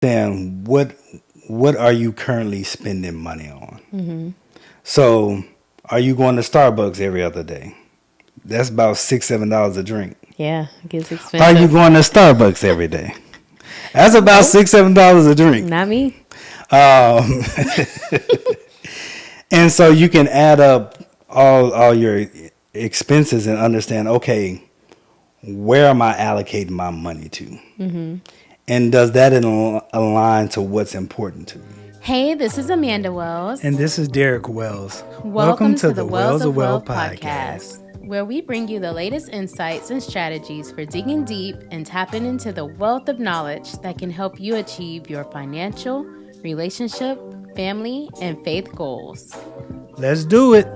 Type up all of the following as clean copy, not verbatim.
Then what are you currently spending money on? So are you going to Starbucks every other day? That's about $6-7 a drink. Yeah, it gets Are you expensive. going to Starbucks every day? That's about Nope, $6-7 a drink. not me. Um, and so you can add up all your expenses and understand, okay, where am I allocating my money to? And does that align to what's important to me? Hey, this is Amanda Wells. And this is Derek Wells. Welcome to the Wells of Wealth podcast, where we bring you the latest insights and strategies for digging deep and tapping into the wealth of knowledge that can help you achieve your financial, relationship, family, and faith goals. Let's do it.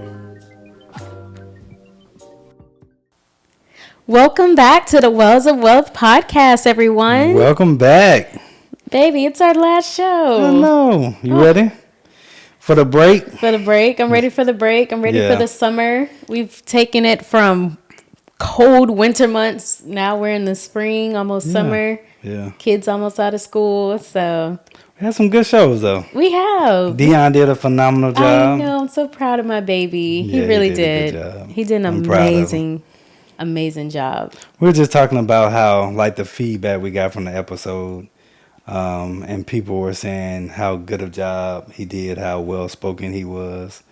Welcome back to the Wells of Wealth podcast, everyone. Welcome back. Baby, it's our last show. I know. You ready for the break? For the break. I'm ready for the break. I'm ready for the summer. We've taken it from cold winter months. Now we're in the spring, almost summer. Yeah. Kids almost out of school. So We had some good shows, though. we have. Dion did a phenomenal job. I know. I'm so proud of my baby. Yeah, He really he did a did. good job. He did an I'm proud of him. amazing job. We were just talking about how, like, the feedback we got from the episode, and people were saying how good a job he did, how well spoken he was,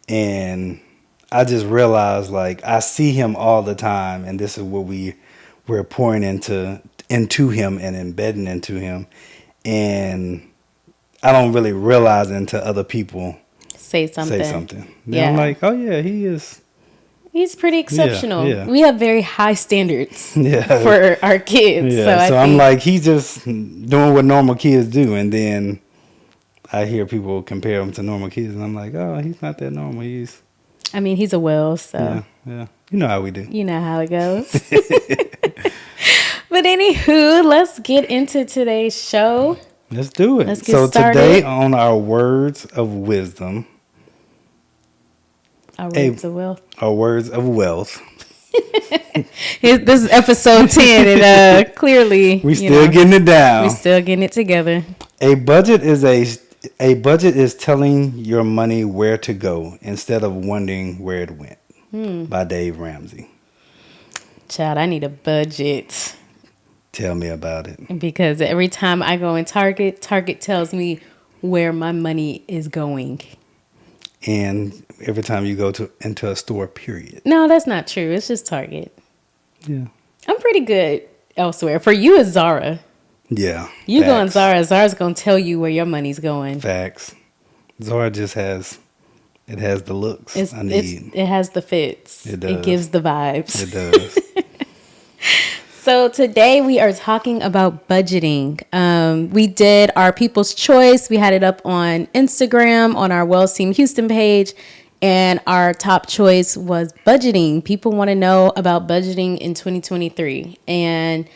and I just realized, like, I see him all the time, and this is what we're pouring into him and embedding into him, and I don't really realize it until other people Say something. say something. Then Yeah. I'm like, oh yeah, he is. He's pretty exceptional. yeah. We have very high standards Yeah. for our kids. Yeah, So, so I'm like, he's just doing what normal kids do, and then I hear people compare him to normal kids, and I'm like, oh, he's not that normal. He's I mean, he's a Wells, so yeah. You know how we do. you know how it goes. But anywho, let's get into today's show. Let's do it. Let's get so started. today on our words of wisdom, Our Hey. words of wealth. our words of wealth. This is episode 10, and clearly We still getting it down. we still getting it together. A budget is telling your money where to go instead of wondering where it went. By Dave Ramsey. Child, I need a budget Tell me about it. because every time I go in Target, Target tells me where my money is going. And every time you go into a store, period. No, that's not true. It's just Target. Yeah. I'm pretty good elsewhere. For you, it's Zara. Yeah. You go in facts. Zara. Zara's going to tell you where your money's going. Facts. Zara just has the looks I need. It has the fits. It does. It gives the vibes. It does. So today we are talking about budgeting. We did our People's Choice. We had it up on Instagram on our Wells Team Houston page. And our top choice was budgeting. People want to know about budgeting in 2023. And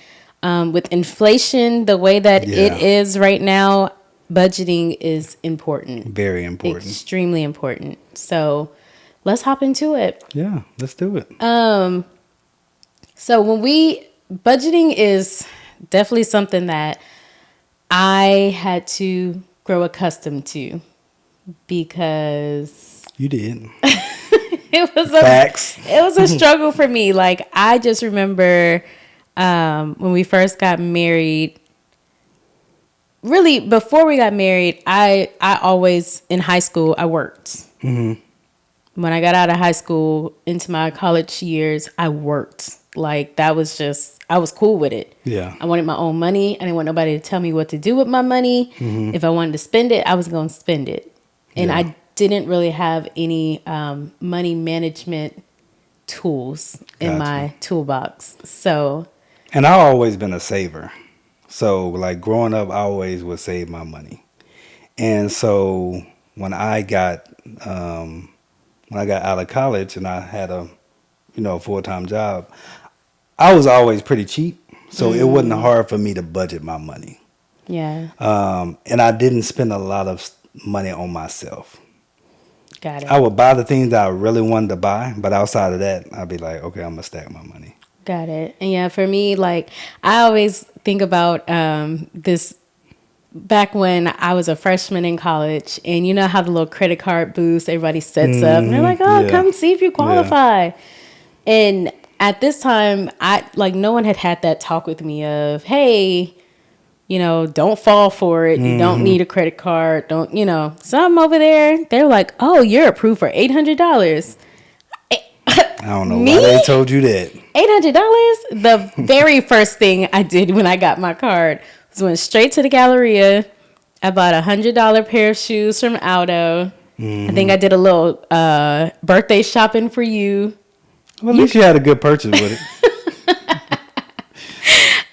with inflation, the way that Yeah. it is right now, budgeting is important. Very important. Extremely important. So let's hop into it. Yeah, let's do it. So budgeting is definitely something that I had to grow accustomed to because You did. it Facts. was a struggle for me. Like I just remember when we first got married. Really, before we got married, I always in high school I worked. When I got out of high school into my college years, I worked. Like that was just, I was cool with it. Yeah. I wanted my own money. I didn't want nobody to tell me what to do with my money. If I wanted to spend it, I was going to spend it. And Yeah. I didn't really have any money management tools in Gotcha. my toolbox. So, And I've always been a saver. So, like, growing up, I always would save my money. And so when I got out of college and I had a full-time job, I was always pretty cheap. So it wasn't hard for me to budget my money. yeah, And I didn't spend a lot of money on myself. got it. I would buy the things that I really wanted to buy, but outside of that, I'd be like, okay, I'm gonna stack my money. Got it. And yeah, for me, like I always think about this back when I was a freshman in college, and you know how the little credit card booths everybody sets up, and they're like, "Oh, Yeah. come see if you Yeah. qualify." And at this time, no one had that talk with me of, "Hey, don't fall for it. You don't need a credit card. Don't, So I'm over there. They're like, "Oh, you're approved for $800." I don't know Me? why they told you that. $800. The very first thing I did when I got my card was went straight to the Galleria. I bought $100 pair of shoes from Aldo. I think I did a little birthday shopping for you. Well, at least you had a good purchase with it.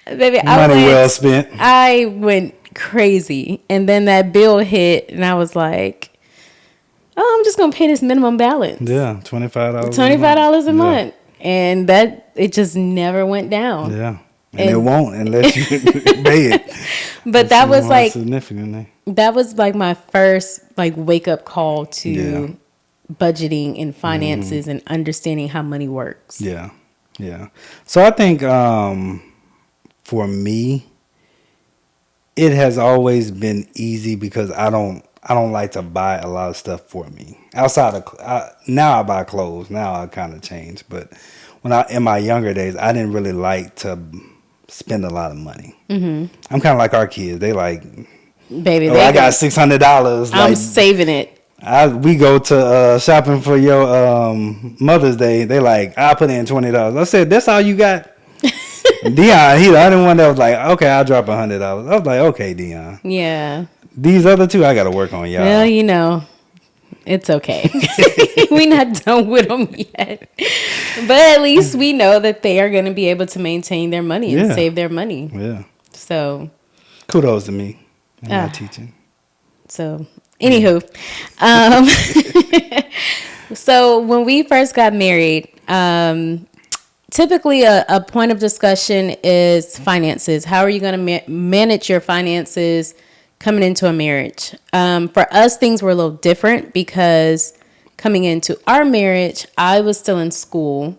Baby, Money well spent. I went crazy. And then that bill hit, and I was like, "Oh, I'm just going to pay this minimum balance." Yeah, $25. $25 a Yeah. month. And it just never went down. Yeah. And it won't unless you pay it. But that was like significantly. that was like my first like wake up call to Yeah. budgeting and finances and understanding how money works. Yeah. Yeah. So I think for me, it has always been easy because I don't like to buy a lot of stuff for me. Outside of now I buy clothes. Now I kind of changed, but in my younger days, I didn't really like to spend a lot of money. Mm-hmm. I'm kind of like our kids. They like, Baby, I got $600. I'm saving it. We go to shopping for your Mother's Day. They like, I put in $20. I said, that's all you got? Dion, he the only one that was like, okay, I'll drop $100. I was like, okay, Dion. Yeah. These other two, I got to work on, y'all. Well, it's okay. We're not done with them yet. But at least we know that they are going to be able to maintain their money and save their money. Yeah. So. Kudos to me and my teaching. So, anywho. So, when we first got married, typically a point of discussion is finances. How are you going to manage your finances coming into a marriage? For us, things were a little different because coming into our marriage, I was still in school.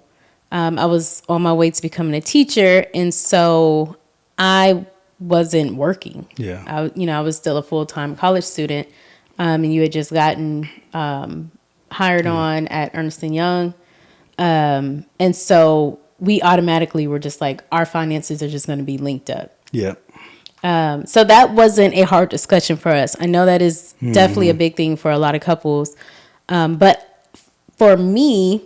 I was on my way to becoming a teacher, and so I wasn't working. Yeah. I was still a full-time college student, and you had just gotten hired on at Ernst & Young. And so we automatically were just like, our finances are just going to be linked up. Yeah. So that wasn't a hard discussion for us. I know that is definitely a big thing for a lot of couples. But for me,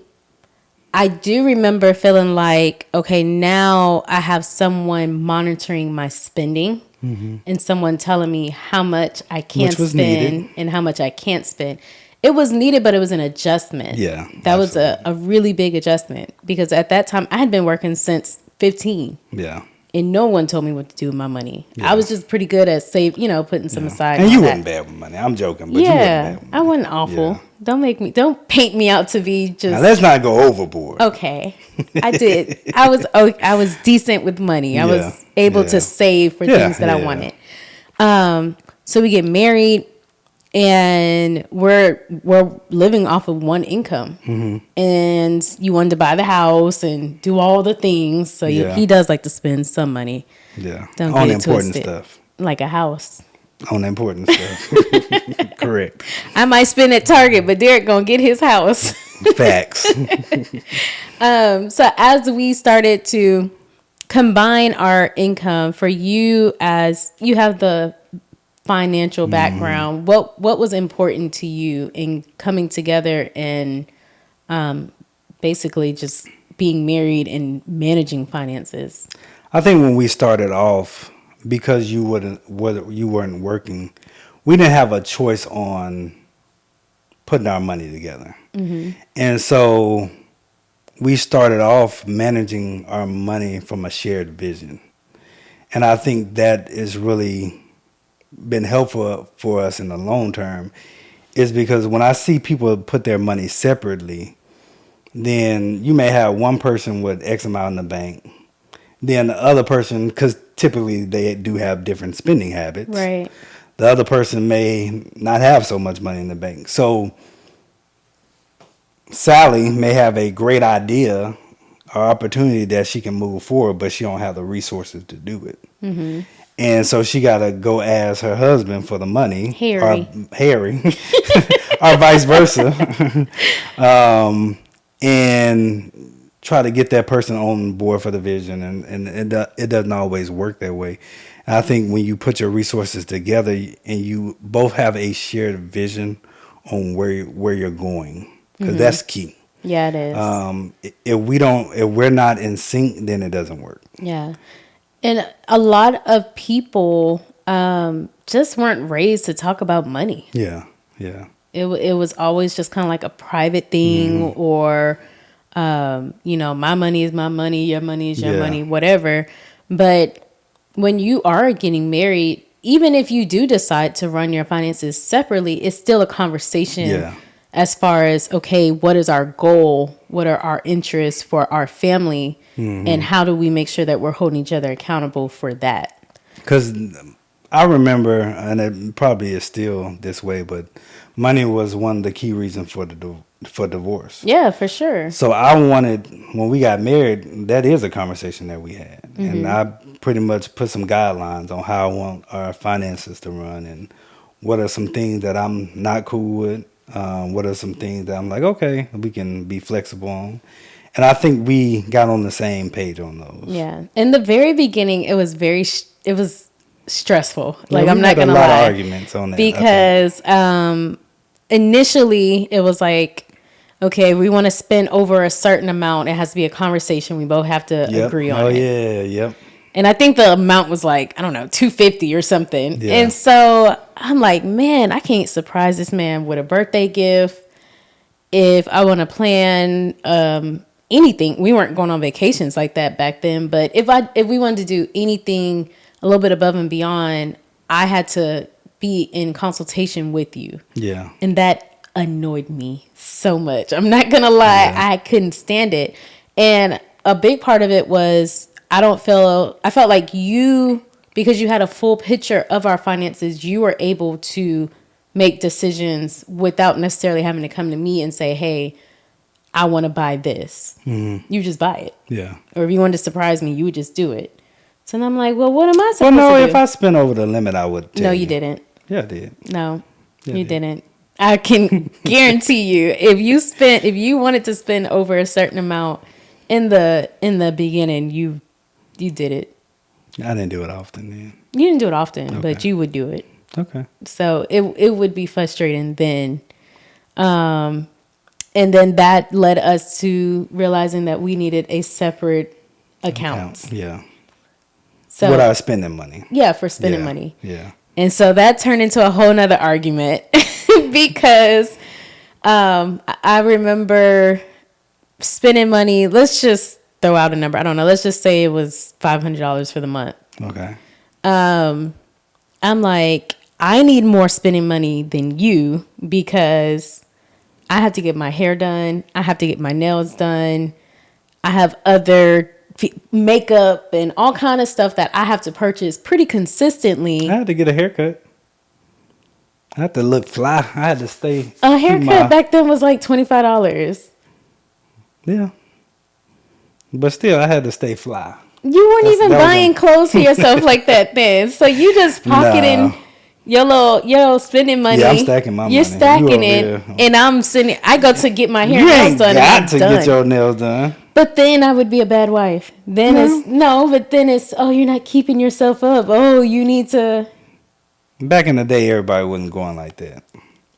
I do remember feeling like, okay, now I have someone monitoring my spending and someone telling me how much I can spend needed. and how much I can't spend. It was needed, but it was an adjustment. Yeah. That was a really big adjustment because at that time I had been working since 15. Yeah. And no one told me what to do with my money. Yeah. I was just pretty good at putting some aside. And you weren't bad with money. I'm joking, but you wasn't bad with money. I wasn't awful. Yeah. Don't paint me out to be just. Now, let's not go overboard. Okay, I did. I was decent with money. I was able to save for things that I wanted. So we get married, and we're living off of one income, and you wanted to buy the house and do all the things. So he does like to spend some money. Yeah, Don't on get it important twisted. stuff. Like a house. On important stuff. Correct. I might spend at Target, but Derek gonna get his house. Facts. So as we started to combine our income, for you, as you have the financial background, what was important to you in coming together and basically just being married and managing finances? I think when we started off, because you weren't working, we didn't have a choice on putting our money together. And so we started off managing our money from a shared vision. And I think that has really been helpful for us in the long term, is because when I see people put their money separately, then you may have one person with X amount in the bank, then the other person, because typically they do have different spending habits. Right. The other person may not have so much money in the bank. So Sally may have a great idea or opportunity that she can move forward, but she don't have the resources to do it. And so she got to go ask her husband for the money, Harry. or Harry, or vice versa, and try to get that person on board for the vision. And it doesn't always work that way. And I think when you put your resources together and you both have a shared vision on where you're going, because that's key. Yeah, it is. If we're not in sync, then it doesn't work. Yeah. And a lot of people just weren't raised to talk about money. Yeah, yeah. It was always just kind of like a private thing, or, my money is my money, your money is your money, whatever. But when you are getting married, even if you do decide to run your finances separately, it's still a conversation. Yeah. As far as, okay, what is our goal? What are our interests for our family? And how do we make sure that we're holding each other accountable for that? Because I remember, and it probably is still this way, but money was one of the key reasons for divorce. Yeah, for sure. So I wanted, when we got married, that is a conversation that we had. And I pretty much put some guidelines on how I want our finances to run, and what are some things that I'm not cool with. What are some things that I'm like, okay, we can be flexible on. And I think we got on the same page on those. Yeah. In the very beginning, it was it was stressful. Yeah, Like, I'm not going to a lot lie. of arguments on that. Because initially it was like, okay, we want to spend over a certain amount. It has to be a conversation. We both have to agree on it. Oh, yeah, yep. And I think the amount was like, I don't know, $250 or something. Yeah. And so I'm like, man, I can't surprise this man with a birthday gift. If I want to plan anything, we weren't going on vacations like that back then. But if we wanted to do anything a little bit above and beyond, I had to be in consultation with you. Yeah. And that annoyed me so much. I'm not going to lie. Yeah. I couldn't stand it. And a big part of it was, I felt like you, because you had a full picture of our finances, you were able to make decisions without necessarily having to come to me and say, hey, I want to buy this. Mm-hmm. You just buy it. Yeah. Or if you wanted to surprise me, you would just do it. So then I'm like, well, what am I supposed to do? Well, no, if I spent over the limit, I would tell No, you didn't. Yeah, I did. No, you didn't. I can guarantee you, if you wanted to spend over a certain amount in the beginning, you did it. I didn't do it often then. You didn't do it often, but you would do it. Okay. So it would be frustrating then. And then that led us to realizing that we needed a separate account. Yeah. So what I was spending money. Yeah, for spending money. Yeah. And so that turned into a whole nother argument because I remember spending money. Let's just throw out a number. I don't know. Let's just say it was $500 for the month. Okay. I'm like, I need more spending money than you because I have to get my hair done. I have to get my nails done. I have other makeup and all kind of stuff that I have to purchase pretty consistently. I had to get a haircut. I had to look fly. I had to stay. A haircut back then was like $25. Yeah. But still, I had to stay fly. You weren't even buying clothes for yourself like that then. So you just pocketing your little spending money. Yeah, I'm stacking my money. You're stacking it. And I'm sitting. I go to get my hair and nails done. You ain't got to get your nails done. But then I would be a bad wife. Then it's, oh, you're not keeping yourself up. Oh, you need to. Back in the day, everybody wasn't going like that.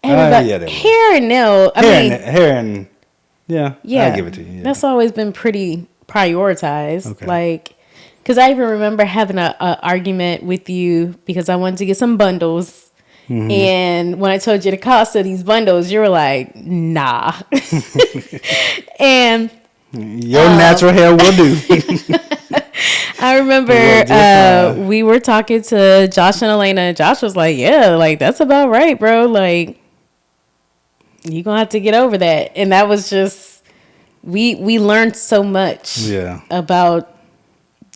Hair and nail. Hair and yeah, I give it to you. Yeah. That's always been pretty prioritized. Okay. Like, because I even remember having a argument with you because I wanted to get some bundles. Mm-hmm. And when I told you the cost of these bundles, you were like, nah. And your natural hair will do. I remember we were talking to Josh and Elena. Josh was like, yeah, like, that's about right, bro. Like, you're going to have to get over that. And that was just, we learned so much about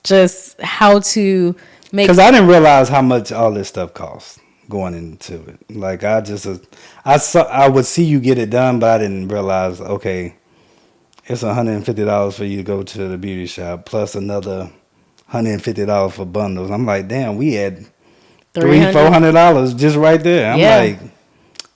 just how to make. Because I didn't realize how much all this stuff costs going into it. Like, I would see you get it done, but I didn't realize, okay, it's $150 for you to go to the beauty shop plus another $150 for bundles. I'm like, damn, we had $300. $400 just right there. I'm Yeah. like,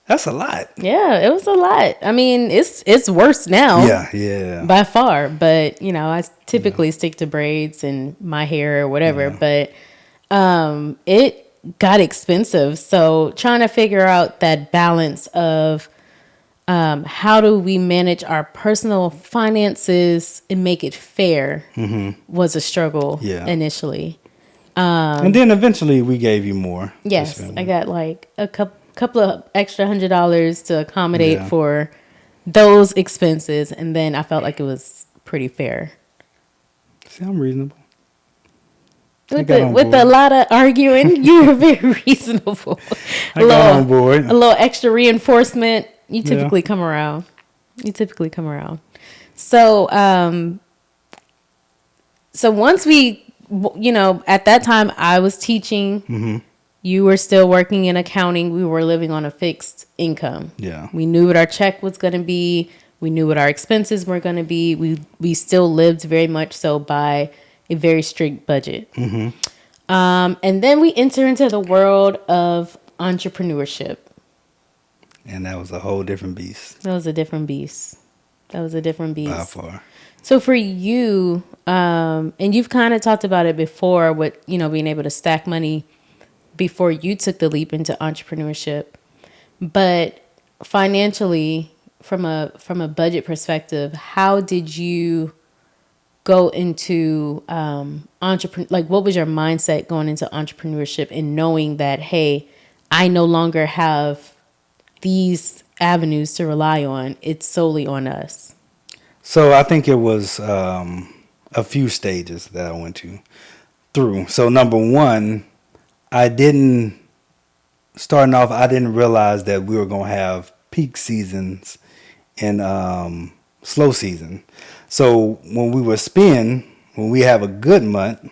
that's a lot. Yeah, it was a lot. I mean, it's worse now. Yeah. By far, but I typically stick to braids and my hair or whatever, but it got expensive. So trying to figure out that balance of how do we manage our personal finances and make it fair was a struggle initially. And then eventually we gave you more. Yes, I got like a couple of extra $100 to accommodate for those expenses, and then I felt like it was pretty fair. See, I'm reasonable. With a lot of arguing, you were very reasonable. I got on board. A little extra reinforcement. You typically come around. So, so once we, at that time I was teaching. You were still working in accounting. We were living on a fixed income. Yeah. We knew what our check was going to be. We knew what our expenses were going to be. We still lived very much so by a very strict budget. And then we enter into the world of entrepreneurship. And that was a whole different beast. That was a different beast. By far. So for you, and you've kind of talked about it before, with being able to stack money before you took the leap into entrepreneurship, but financially, from a budget perspective, how did you go into like what was your mindset going into entrepreneurship and knowing that, hey, I no longer have these avenues to rely on, it's solely on us? So I think it was a few stages that I went through. So number one, I didn't realize that we were going to have peak seasons and slow season. So when we have a good month,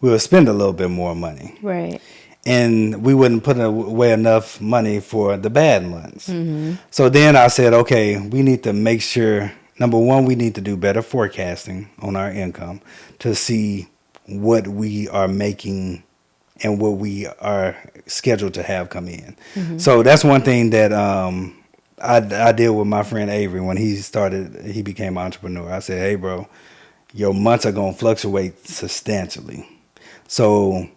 we would spend a little bit more money. Right. And we wouldn't put away enough money for the bad months. So then I said, okay, we need to make sure, number one, we need to do better forecasting on our income to see what we are making and what we are scheduled to have come in. So that's one thing that I did with my friend Avery when he became an entrepreneur. I said, hey, bro, your months are going to fluctuate substantially. So,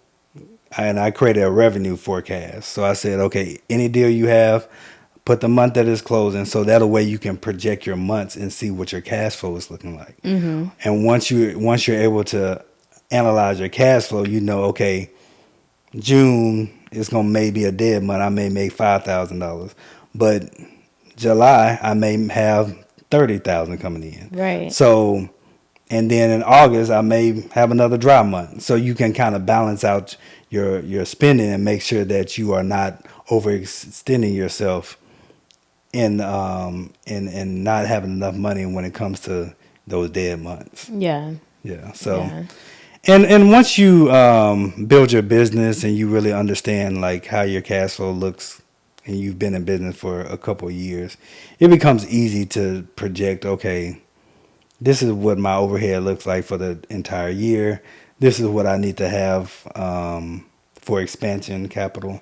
and I created a revenue forecast. So I said, okay, any deal you have, put the month that is closing, so that way you can project your months and see what your cash flow is looking like. And once you're able to analyze your cash flow, okay, June is going to maybe a dead month. I may make $5,000, but July I may have $30,000 coming in. Right. So, and then in August I may have another dry month. So you can kind of balance out your spending and make sure that you are not overextending yourself in not having enough money when it comes to those dead months. Yeah. So. Yeah. And once you build your business and you really understand like how your cash flow looks, and you've been in business for a couple of years, it becomes easy to project, okay, this is what my overhead looks like for the entire year. This is what I need to have for expansion capital.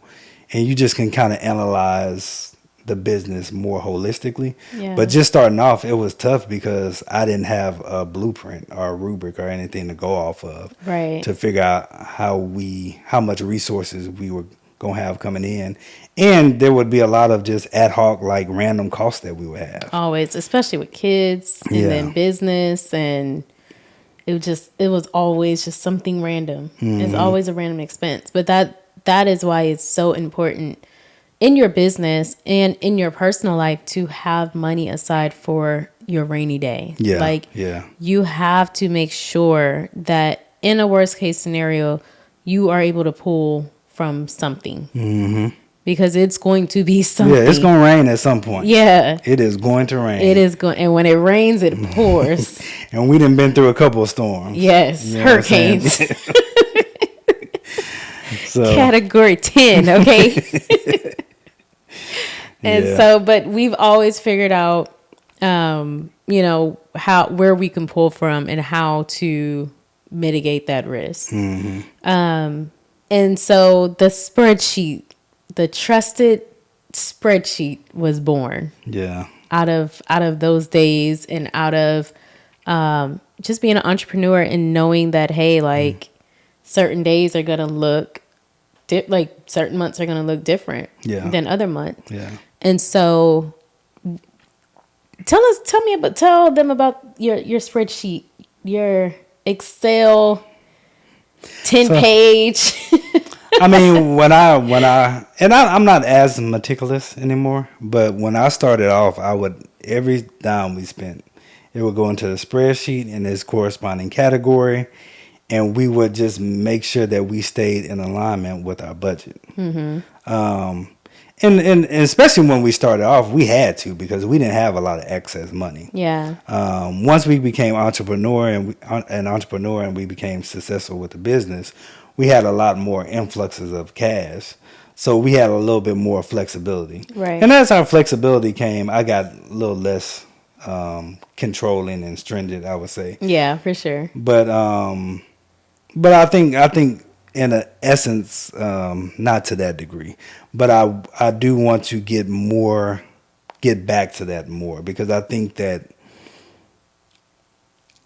And you just can kind of analyze the business more holistically. Yeah. But just starting off, it was tough because I didn't have a blueprint or a rubric or anything to go off of. Right. To figure out how much resources we were going to have coming in. And there would be a lot of just ad hoc, like random costs that we would have. Always, especially with kids and then business, and it was always just something random. It's always a random expense. But that is why it's so important in your business and in your personal life to have money aside for your rainy day. You have to make sure that in a worst case scenario, you are able to pull from something. Because it's going to be something. Yeah, it's going to rain at some point. Yeah. It is going to rain. It is going, and when it rains, it pours. And we done been through a couple of storms. Yes, you know, hurricanes. So. Category 10, okay? And so, but we've always figured out, where we can pull from and how to mitigate that risk. And so the spreadsheet, the trusted spreadsheet was born. Yeah. Out of those days and out of just being an entrepreneur and knowing that, hey, like certain days are going to look like certain months are going to look different than other months. Yeah. And so tell them about your spreadsheet, your Excel 10-page. I mean, I'm not as meticulous anymore, but when I started off, every dime we spent, it would go into the spreadsheet in its corresponding category, and we would just make sure that we stayed in alignment with our budget. And especially when we started off, we had to, because we didn't have a lot of excess money. Yeah. Once we became entrepreneur and we became successful with the business, we had a lot more influxes of cash. So we had a little bit more flexibility. Right. And as our flexibility came, I got a little less controlling and stringent, I would say. Yeah, for sure. But I think in a essence, not to that degree, but I do want to get back to that more, because I think that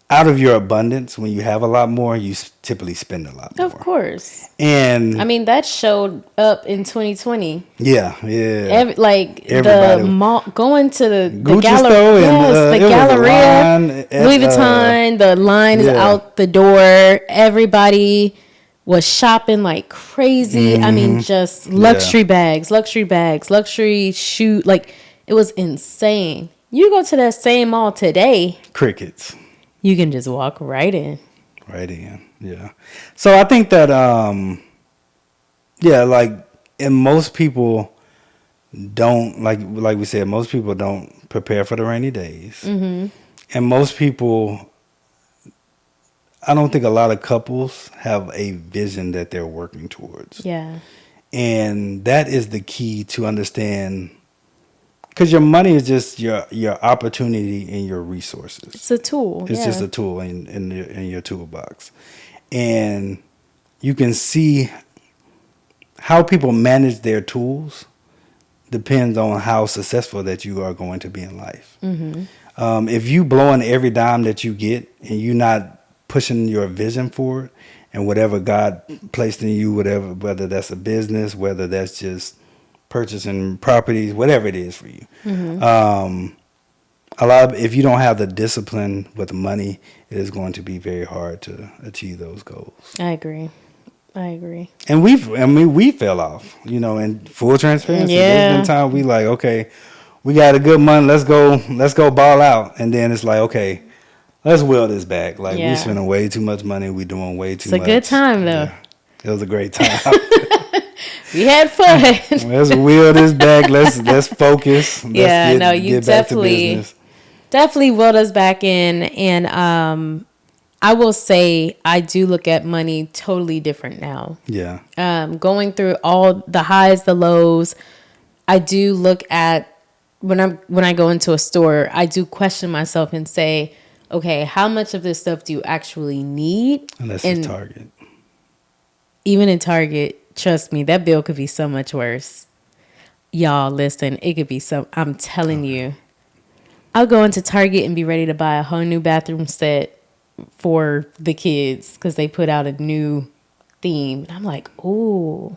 out of your abundance, when you have a lot more, you typically spend a lot more. Of course. And I mean, that showed up in 2020. Yeah. The mall, going to the Gucci gallery, store and the Galleria, Louis Vuitton. The line is out the door. Everybody was shopping like crazy. I mean, just luxury bags, luxury shoe. Like, it was insane. You go to that same mall today, crickets. You can just walk right in. Right in, yeah. So I think that, and most people don't, like we said, most people don't prepare for the rainy days. Mm-hmm. And most people, I don't think a lot of couples have a vision that they're working towards. Yeah. And that is the key to understand, because your money is just your opportunity and your resources. It's a tool. It's just a tool in your toolbox. And you can see how people manage their tools depends on how successful that you are going to be in life. Mm-hmm. If you blowing every dime that you get and you're not pushing your vision forward and whatever God placed in you, whether that's a business, whether that's just purchasing properties, whatever it is for you. Mm-hmm. If you don't have the discipline with money, it is going to be very hard to achieve those goals. I agree. And we fell off, in full transparency. Yeah. There's been time we like, okay, we got a good month, let's go ball out. And then it's like, okay, let's wheel this back. Like, we spending way too much money, we doing way too much. It's a good time though. Yeah. It was a great time. We had fun. Let's wheel this back. Let's focus. You definitely wheeled us back in. And I will say I do look at money totally different now. Yeah. Going through all the highs, the lows, I do look at when I go into a store, I do question myself and say, okay, how much of this stuff do you actually need? Unless it's Target. Even in Target, trust me, that bill could be so much worse. Y'all, listen, it could be I'm telling you. I'll go into Target and be ready to buy a whole new bathroom set for the kids because they put out a new theme. And I'm like, ooh,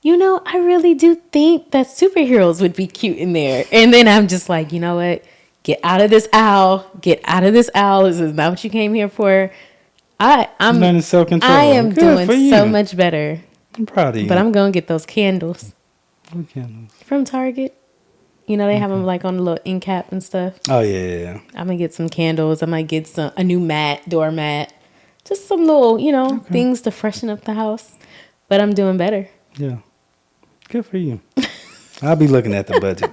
I really do think that superheroes would be cute in there. And then I'm just like, you know what? Get out of this aisle. Get out of this aisle. This is not what you came here for. I'm learning self-control. I am doing so much better. I'm proud of you. But I'm going to get those candles. What candles? From Target. They have them like on the little end cap and stuff. Oh, yeah. I'm going to get some candles. I might get a new doormat. Just some little, things to freshen up the house. But I'm doing better. Yeah. Good for you. I'll be looking at the budget.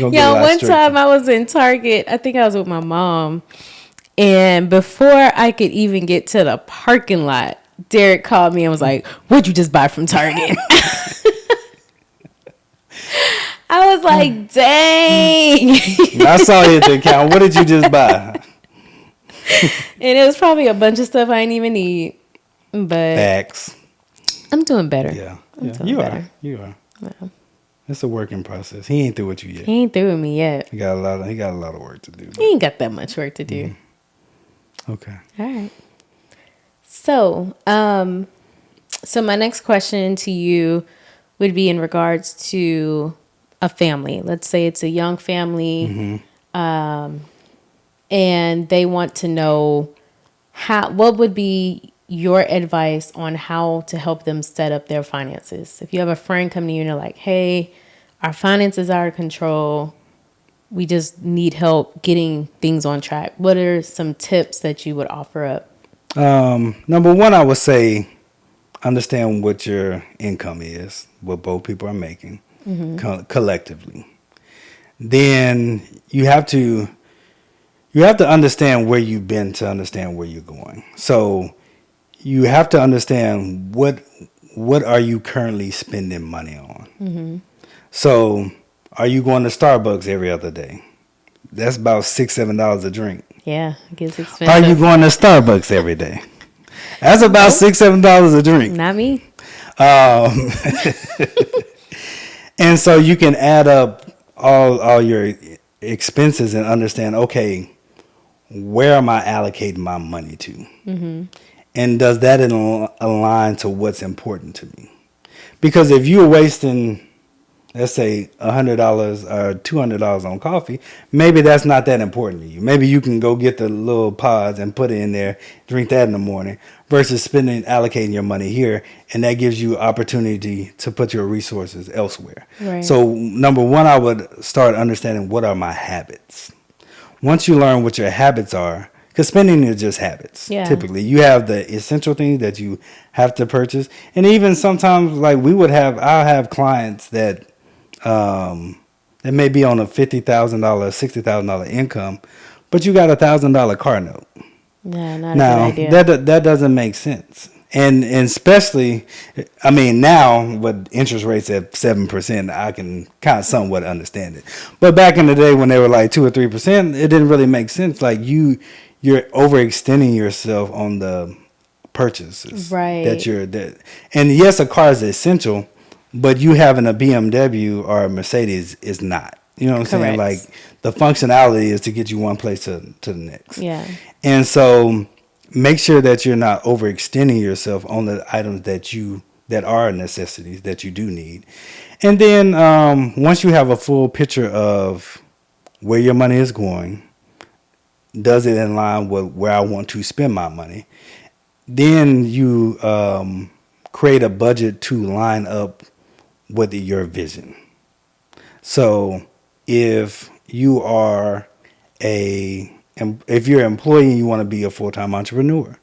One time I was in Target. I think I was with my mom. And before I could even get to the parking lot, Derek called me and was like, what'd you just buy from Target? I was like, dang. I saw you at the account. What did you just buy? And it was probably a bunch of stuff I didn't even need. But Facts. I'm doing better. Yeah. I'm Yeah. doing You better. are. You are. It's a working process. He ain't through with you yet. He ain't through with me yet. He got a lot of work to do. He ain't got that much work to do. Okay. All right. So, so my next question to you would be in regards to a family. Let's say it's a young family, and they want to know what would be your advice on how to help them set up their finances. If you have a friend come to you and they're like, hey, our finances are out of control. We just need help getting things on track. What are some tips that you would offer up? Number one, I would say understand what your income is, what both people are making collectively. Then you have to understand where you've been to understand where you're going. So you have to understand what are you currently spending money on. So are you going to Starbucks every other day? That's about $6-7 a drink. Yeah, it gets expensive. Are you going to Starbucks every day? That's about $6-7 a drink. Not me. And so you can add up all your expenses and understand, okay, where am I allocating my money to? And does that align to what's important to me? Because if you're wasting, let's say, $100 or $200 on coffee, maybe that's not that important to you. Maybe you can go get the little pods and put it in there, drink that in the morning, versus allocating your money here, and that gives you opportunity to put your resources elsewhere. Right. So number one, I would start understanding what are my habits. Once you learn what your habits are, because spending is just habits. Yeah. Typically, you have the essential things that you have to purchase, and even sometimes, like I'll have clients that may be on a $50,000, $60,000 income, but you got $1,000 car note. Yeah, not Now a good idea. that doesn't make sense, and especially, I mean, now with interest rates at 7%, I can kind of somewhat understand it. But back in the day when they were like 2 or 3%, it didn't really make sense. Like you're overextending yourself on the purchases, Right. and yes, a car is essential, but you having a BMW or a Mercedes is not. You know what I'm saying? Correct. Like the functionality is to get you one place to the next. Yeah. And so make sure that you're not overextending yourself on the items that are necessities that you do need. And then once you have a full picture of where your money is going, does it in line with where I want to spend my money, then you create a budget to line up with your vision. So if you're an employee and you want to be a full-time entrepreneur,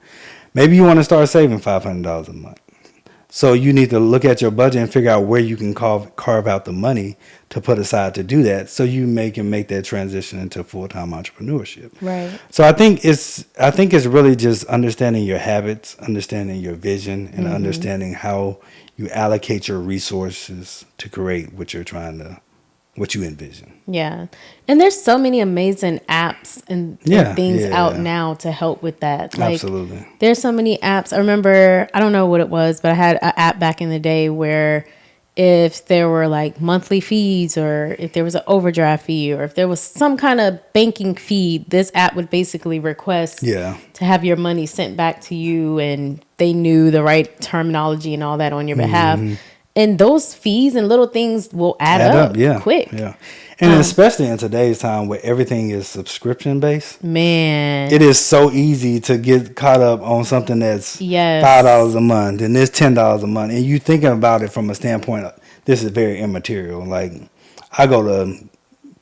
maybe you want to start saving $500 a month. So you need to look at your budget and figure out where you can carve out the money to put aside to do that, so you can make that transition into full-time entrepreneurship. Right. So I think it's really just understanding your habits, understanding your vision, and understanding how you allocate your resources to create what you envision. Yeah. And there's so many amazing apps and things out now to help with that. Like, absolutely. There's so many apps. I remember, I don't know what it was, but I had an app back in the day where if there were like monthly fees, or if there was an overdraft fee, or if there was some kind of banking fee, this app would basically request to have your money sent back to you, and they knew the right terminology and all that on your behalf. And those fees and little things will add up quick. Yeah. And especially in today's time where everything is subscription based. Man. It is so easy to get caught up on something that's $5 a month and it's $10 a month. And you thinking about it from a standpoint of, this is very immaterial. Like I go to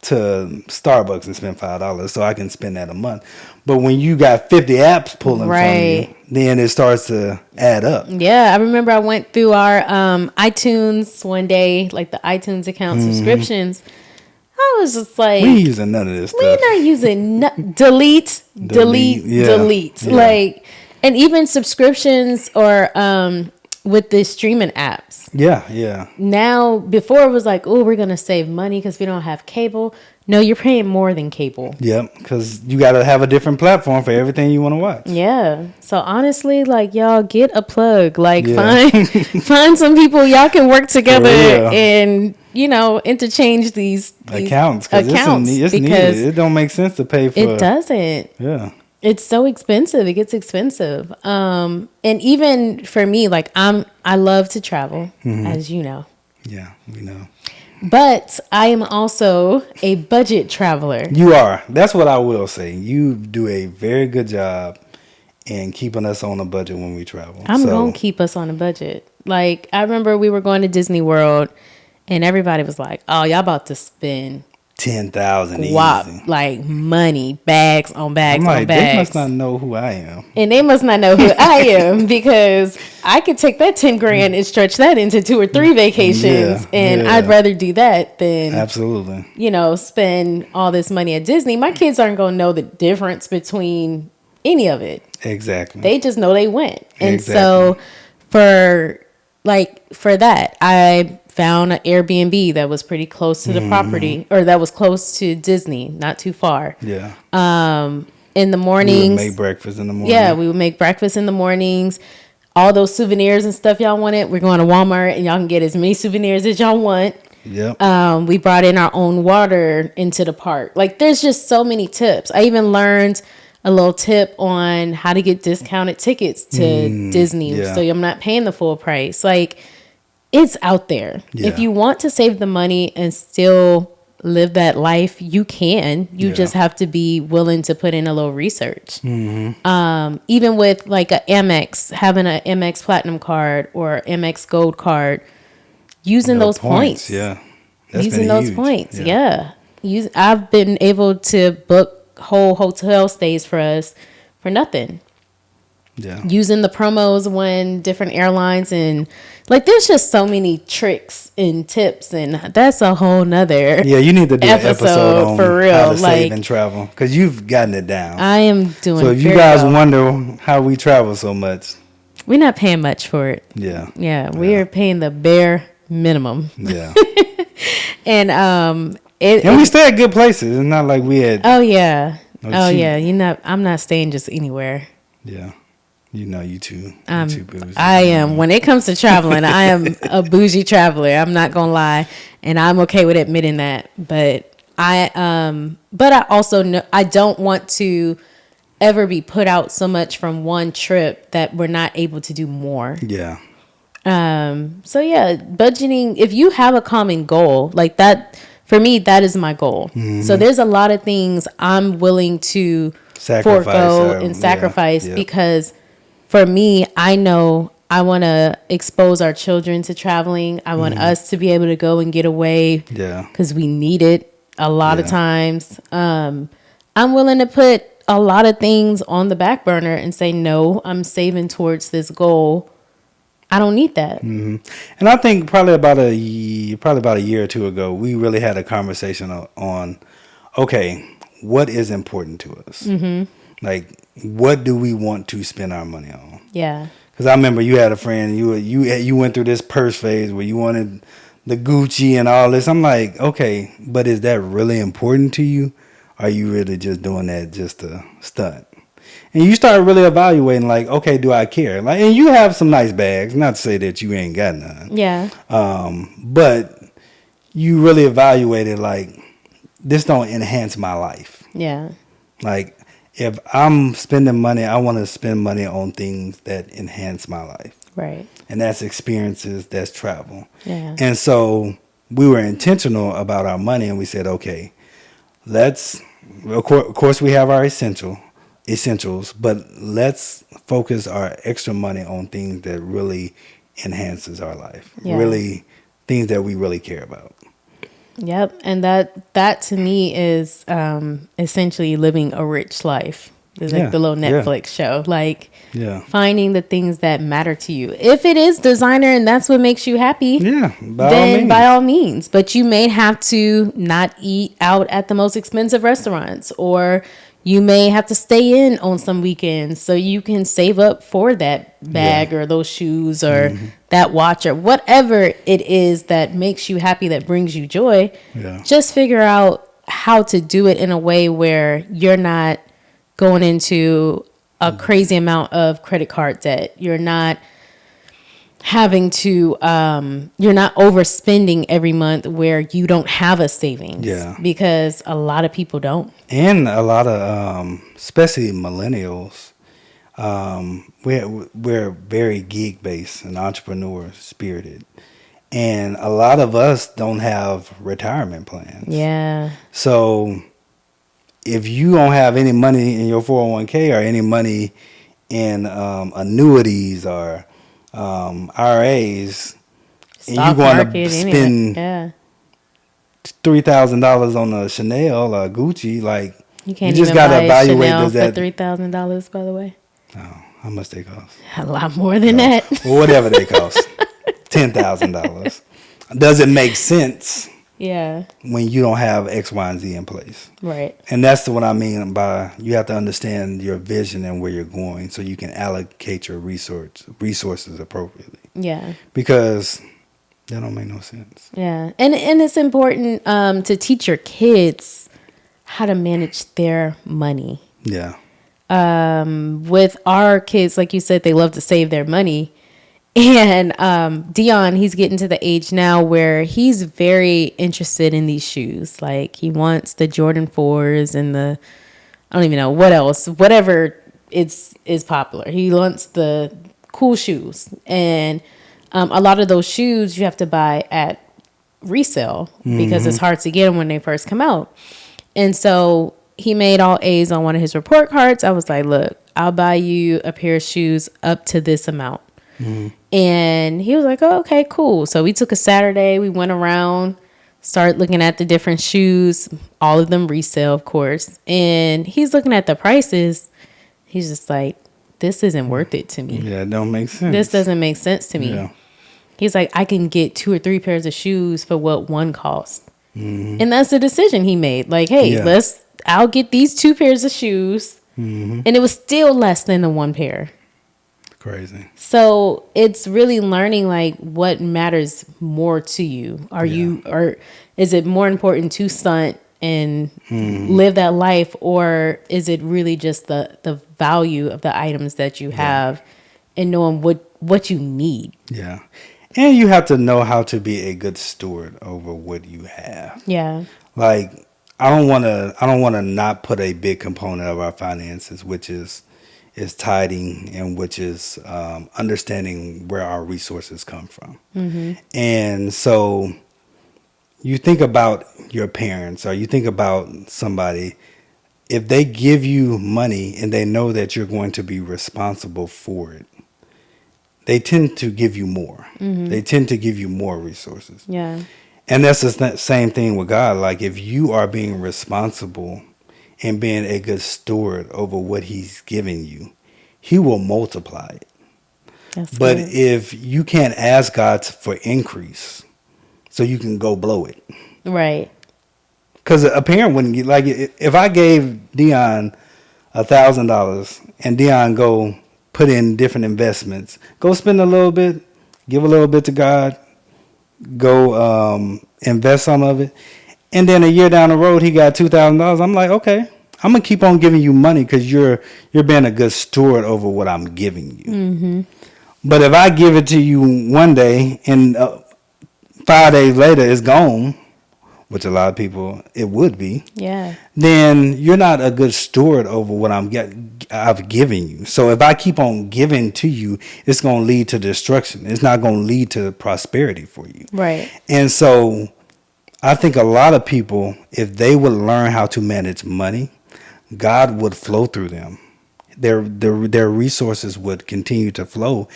Starbucks and spend $5 so I can spend that a month. But when you got 50 apps pulling from you, then it starts to add up. Yeah, I remember I went through our iTunes one day, like the iTunes account subscriptions. I was just like, we ain't using none of this stuff. We're not using delete. Yeah. Like, and even subscriptions or with the streaming apps. Yeah. Now, before it was like, oh, we're going to save money because we don't have cable. No, you're paying more than cable. Yep, because you got to have a different platform for everything you want to watch. Yeah. So honestly, like, y'all get a plug. Like, Yeah. find some people y'all can work together real. and, you know, interchange these Accounts. accounts It's because needed. It don't make sense to pay for it doesn't. Yeah. It's so expensive. It gets expensive. And even for me, like I love to travel, as you know. Yeah, we know. But I am also a budget traveler. You are. That's what I will say. You do a very good job in keeping us on a budget when we travel. I'm going to keep us on a budget. Like, I remember we were going to Disney World and everybody was like, oh, y'all about to spend 10,000 easy. like money, bags on bags I'm like, on bags. they must not know who I am. And they must not know who I am because I could take that 10 grand and stretch that into 2 or 3 vacations. And I'd rather do that than, absolutely, you know, spend all this money at Disney. My kids aren't going to know the difference between any of it. Exactly. They just know they went. And Exactly. so for that, I found an Airbnb that was pretty close to the property, or that was close to Disney, not too far. Yeah. In the We mornings, would make breakfast in the morning. yeah, we would make breakfast in the mornings. All those souvenirs and stuff y'all wanted, we're going to Walmart and y'all can get as many souvenirs as y'all want. Yep. We brought in our own water into the park. Like, there's just so many tips. I even learned a little tip on how to get discounted tickets to Disney, yeah. so I'm not paying the full price. Like, it's out there. Yeah. If you want to save the money and still live that life, you can. You just have to be willing to put in a little research. Even with like a Amex, having an Amex Platinum card or Amex Gold card, using those points. Yeah. That's Using been those huge. points. Yeah. I've been able to book whole hotel stays for us for nothing. Yeah. Using the promos when different airlines, and like, there's just so many tricks and tips, and that's a whole nother Yeah, you need to do an episode episode on for real. how to save Like, and travel, because you've gotten it down. I am doing. So if you very guys well. wonder how we travel so much, We're not paying much for it. yeah, Yeah, we are paying the bare minimum, yeah, and and we stay at good places. It's not like we had, oh yeah, oh cheap. yeah. I'm not staying just anywhere. yeah, you too bougie. I am. When it comes to traveling, I am a bougie traveler. I'm not gonna lie, and I'm okay with admitting that. But I also know I don't want to ever be put out so much from one trip that we're not able to do more. Yeah, So yeah, budgeting. If you have a common goal like that, for me, that is my goal. So there's a lot of things I'm willing to forego and sacrifice because for me, I know I want to expose our children to traveling. I want us to be able to go and get away. Yeah. Because we need it a lot of times. I'm willing to put a lot of things on the back burner and say, no, I'm saving towards this goal. I don't need that. And I think probably about a year or two ago, we really had a conversation on, okay, what is important to us? Like, what do we want to spend our money on? Yeah. Because I remember you had a friend, you went through this purse phase where you wanted the Gucci and all this. I'm like, okay, but is that really important to you? Are you really just doing that just to stunt? And you start really evaluating, like, okay, do I care? Like, and you have some nice bags. Not to say that you ain't got none. Yeah. But you really evaluated, like, this don't enhance my life. Yeah. Like, if I'm spending money, I want to spend money on things that enhance my life. Right. And that's experiences, that's travel. Yeah. And so we were intentional about our money, and we said, okay, of course we have our essentials, but let's focus our extra money on things that really enhances our life. Yeah. Really things that we really care about. Yep. And that to me is essentially living a rich life. It's like the little Netflix show. Like finding the things that matter to you. If it is designer and that's what makes you happy, by all means. But you may have to not eat out at the most expensive restaurants, or You may have to stay in on some weekends so you can save up for that bag or those shoes or that watch or whatever it is that makes you happy, that brings you joy. Yeah. Just figure out how to do it in a way where you're not going into a crazy amount of credit card debt. You're not having to you're not overspending every month where you don't have a savings. Yeah. Because a lot of people don't. And a lot of especially millennials, we're very geek based and entrepreneur spirited, and a lot of us don't have retirement plans. Yeah. So if you don't have any money in your 401k or any money in anyuities or IRAs, and you Stock want market, to anything. spend Yeah. $3,000 on a Chanel or a Gucci, like You can't just even gotta buy evaluate, Chanel does for that $3,000, by the way. oh, how much they cost? A lot more than that. Well, whatever they cost, $10,000. Does it make sense Yeah. when you don't have X, Y, and Z in place? Right. And that's what I mean by you have to understand your vision and where you're going so you can allocate your resources appropriately. Yeah. Because that don't make no sense. Yeah. And it's important to teach your kids how to manage their money. Yeah. With our kids, like you said, they love to save their money. And Dion, he's getting to the age now where he's very interested in these shoes. Like he wants the Jordan 4s and the, I don't even know what else, whatever is popular. He wants the cool shoes. And a lot of those shoes you have to buy at resale because it's hard to get them when they first come out. And so he made all A's on one of his report cards. I was like, look, I'll buy you a pair of shoes up to this amount. And he was like, oh, okay, cool. So we took a Saturday. We went around, started looking at the different shoes, all of them resale, of course. And he's looking at the prices. He's just like, this isn't worth it to me. Yeah, it don't make sense. This doesn't make sense to me. Yeah. He's like, I can get 2 or 3 pairs of shoes for what one costs. And that's the decision he made. Like, hey, Yeah. I'll get these 2 pairs of shoes. And it was still less than the 1 pair. Crazy. So it's really learning like what matters more to you. Or is it more important to stunt and live that life, or is it really just the value of the items that you have and knowing what you need? Yeah. And you have to know how to be a good steward over what you have. Yeah. Like I don't want to not put a big component of our finances, which is tithing, and which is understanding where our resources come from. And so you think about your parents, or you think about somebody, if they give you money and they know that you're going to be responsible for it, they tend to give you more. They tend to give you more resources. Yeah. And that's the same thing with God. Like if you are being responsible and being a good steward over what he's giving you, he will multiply it. That's But good. if you can't ask God for increase, so you can go blow it. Right. Because a parent wouldn't get, like, if I gave Dion $1,000 and Dion go put in different investments, go spend a little bit, give a little bit to God, go invest some of it, and then a year down the road he got $2,000. I'm like, okay, I'm gonna keep on giving you money because you're being a good steward over what I'm giving you. But if I give it to you one day and 5 days later it's gone, which a lot of people it would be, Yeah. then you're not a good steward over what I've given you. So if I keep on giving to you, it's going to lead to destruction. It's not going to lead to prosperity for you. Right. And so I think a lot of people, if they would learn how to manage money, God would flow through them. Their resources would continue to flow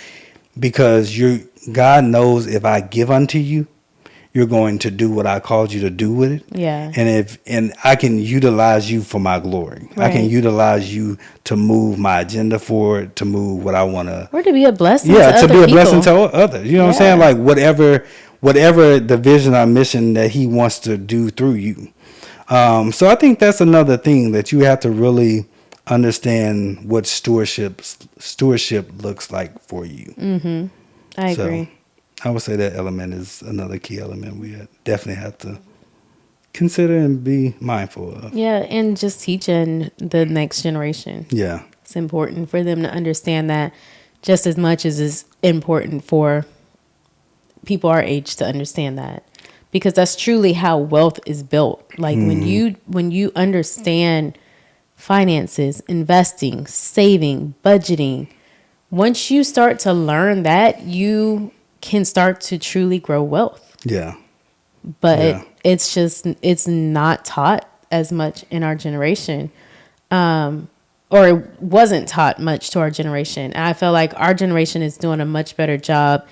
because God knows if I give unto you, you're going to do what I called you to do with it. Yeah. And I can utilize you for my glory. I can Right. utilize you to move my agenda forward, to move what I want to. Or to be a blessing Yeah, to to other be a people. blessing to others. You know what I'm saying? Like whatever the vision or mission that he wants to do through you. So I think that's another thing that you have to really understand what stewardship looks like for you. I So agree. I would say that element is another key element we definitely have to consider and be mindful of. Yeah, and just teaching the next generation. Yeah. It's important for them to understand that just as much as it's important for people our age to understand that, because that's truly how wealth is built. Like when you understand finances, investing, saving, budgeting, once you start to learn that, you can start to truly grow wealth. Yeah. But Yeah. it's not taught as much in our generation. Or it wasn't taught much to our generation. And I feel like our generation is doing a much better job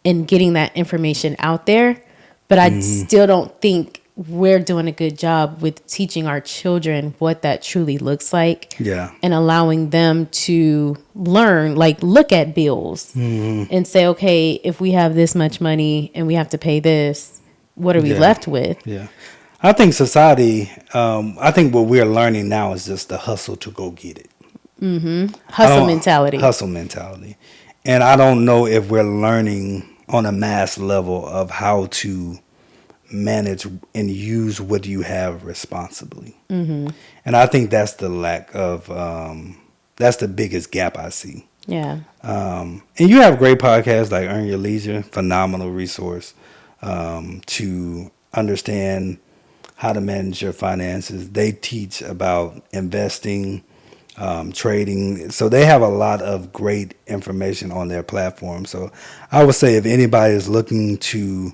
in getting that information out there. But I still don't think we're doing a good job with teaching our children what that truly looks like. Yeah. And allowing them to learn, like look at bills and say, okay, if we have this much money and we have to pay this, what are we Yeah. left with? Yeah. I think society, I think what we're learning now is just the hustle to go get it. Hustle mentality. Hustle mentality. And I don't know if we're learning on a mass level of how to manage and use what you have responsibly. And I think that's the lack of, that's the biggest gap I see. Yeah. And you have great podcasts like Earn Your Leisure, phenomenal resource to understand how to manage your finances. They teach about investing, trading. So they have a lot of great information on their platform. So I would say if anybody is looking to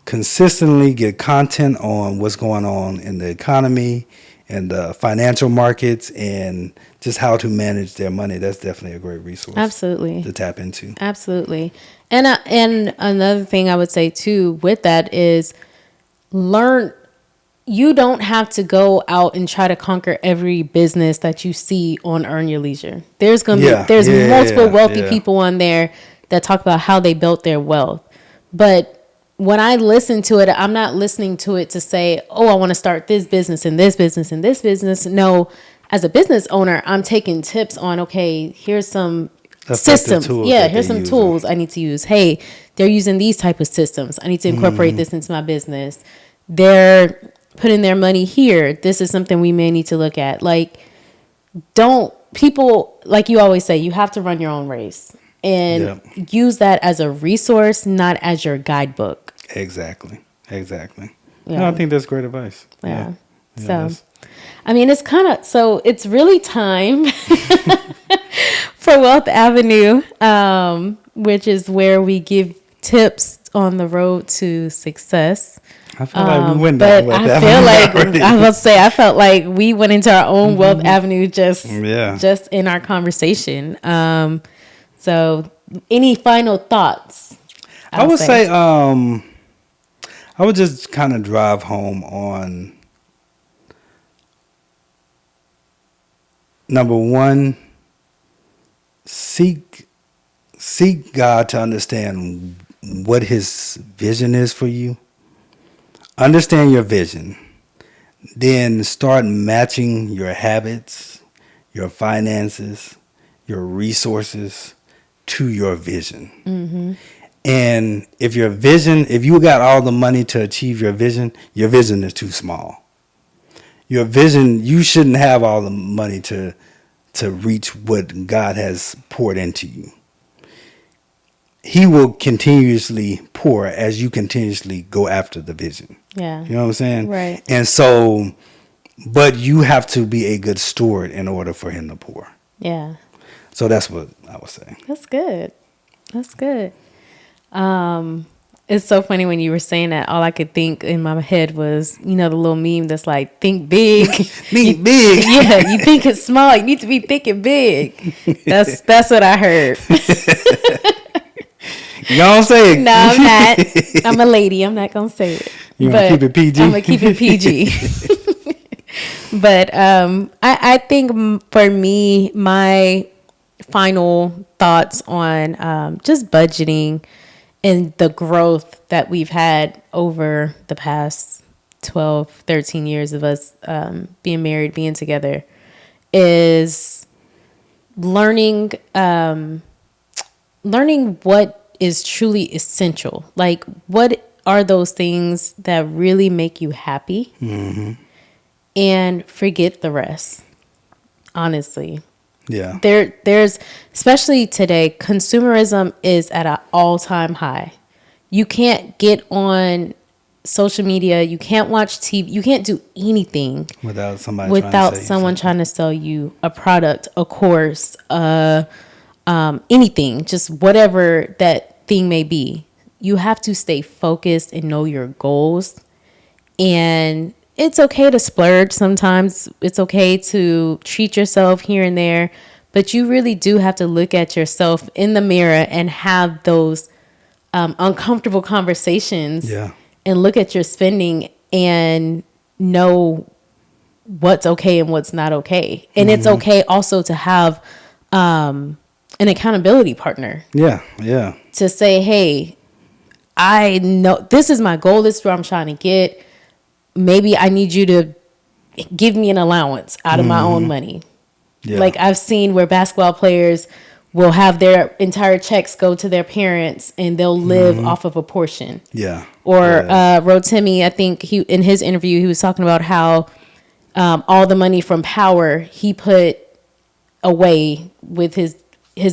consistently get content on what's going on in the economy and the financial markets and just how to manage their money, that's definitely a great resource Absolutely. to tap into. Absolutely. And another thing I would say too with that is learn. You don't have to go out and try to conquer every business that you see on Earn Your Leisure. There's multiple wealthy people on there that talk about how they built their wealth. But when I listen to it, I'm not listening to it to say, oh, I want to start this business and this business and this business. No, as a business owner, I'm taking tips on, okay, here's some Effective systems. tools Yeah, that here's they some use. tools I need to use. Hey, they're using these type of systems. I need to incorporate this into my business. They're putting their money here. This is something we may need to look at. Like, people, like you always say, you have to run your own race and use that as a resource, not as your guidebook. Exactly. Yeah. No, I think that's great advice. Yeah. So, that's- I mean, it's really time for Wealth Avenue, which is where we give tips on the road to success. I feel like we went But down with I that feel one like already. I was about to say, I felt like we went into our own Wealth Avenue just in our conversation. So any final thoughts? I would say I would just kind of drive home on number one, seek God to understand what his vision is for you. Understand your vision. Then start matching your habits, your finances, your resources to your vision. And if you got all the money to achieve your vision is too small. Your vision, you shouldn't have all the money to reach what God has poured into you. He will continuously pour as you continuously go after the vision. Yeah. You know what I'm saying? Right. And so, but you have to be a good steward in order for him to pour. Yeah. So that's what I would say. That's good. That's good. It's so funny when you were saying that. All I could think in my head was, the little meme that's like, think big. Think big. Yeah, you think it's small. You need to be thinking big. That's what I heard. You don't say it. No, I'm not. I'm a lady. I'm not gonna say it. You want to keep it PG? I'm gonna keep it PG. But I think for me, my final thoughts on just budgeting and the growth that we've had over the past 12, 13 years of us being married, being together, is learning what is truly essential. Like, what are those things that really make you happy? And forget the rest, honestly. Yeah. There's, especially today, consumerism is at an all-time high. You can't get on social media, you can't watch TV, you can't do anything Without somebody without trying to sell you someone something. trying to sell you a product, a course, anything, just whatever that thing may be. You have to stay focused and know your goals. And it's okay to splurge sometimes. It's okay to treat yourself here and there. But you really do have to look at yourself in the mirror and have those uncomfortable conversations. Yeah. And look at your spending and know what's okay and what's not okay. And it's okay also to have an accountability partner Yeah. Yeah. to say, hey, I know this is my goal. This is where I'm trying to get. Maybe I need you to give me an allowance out of my own money. Yeah. Like, I've seen where basketball players will have their entire checks go to their parents and they'll live off of a portion. Yeah. Or Yeah. Rotimi, I think he in his interview, he was talking about how all the money from Power he put away with his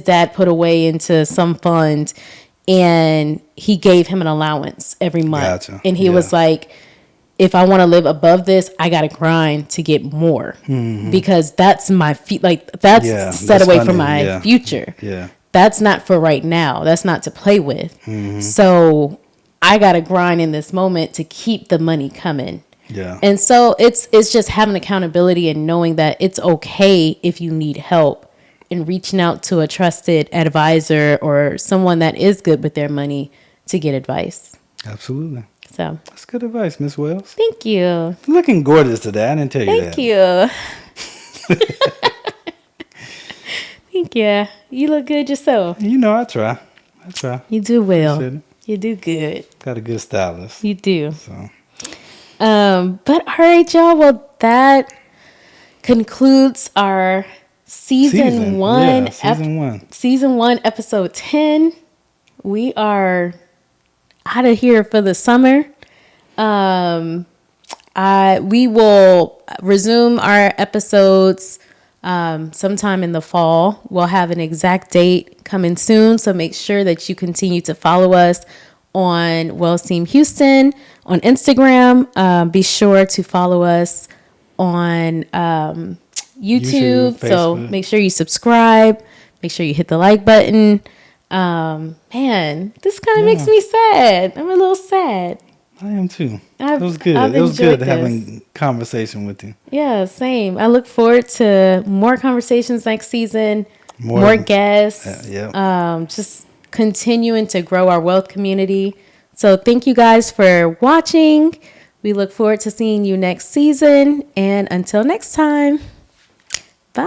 dad put away into some fund, and he gave him an allowance every month. Gotcha. And he Yeah. was like, if I want to live above this, I got to grind to get more because that's my that's Yeah, set that's away funny. from my Yeah. future. Yeah. That's not for right now. That's not to play with. So I got to grind in this moment to keep the money coming. Yeah. And so it's just having accountability and knowing that it's okay if you need help and reaching out to a trusted advisor or someone that is good with their money to get advice. Absolutely. So That's good advice, Miss Wells. thank you. Looking gorgeous today. I didn't tell you that. Thank you. Thank you. You look good yourself. You know, I try. You do well. Appreciate it. You do good. Got a good stylist. You do. So But all right, y'all. Well, that concludes our season one. Yeah, season one. Season 1, episode 10. We are out of here for the summer. We will resume our episodes sometime in the fall. We'll have an exact date coming soon, so make sure that you continue to follow us on Wells Team Houston on Instagram. Be sure to follow us on YouTube. So Facebook. make sure you subscribe. Make sure you hit the like button. Man, this kind of makes me sad. I'm a little sad. I am too. I've- It was good. I've It was good enjoyed having conversation with you. Yeah, same. I look forward to more conversations next season, more guests, just continuing to grow our wealth community. So thank you guys for watching. We look forward to seeing you next season. And until next time, bye.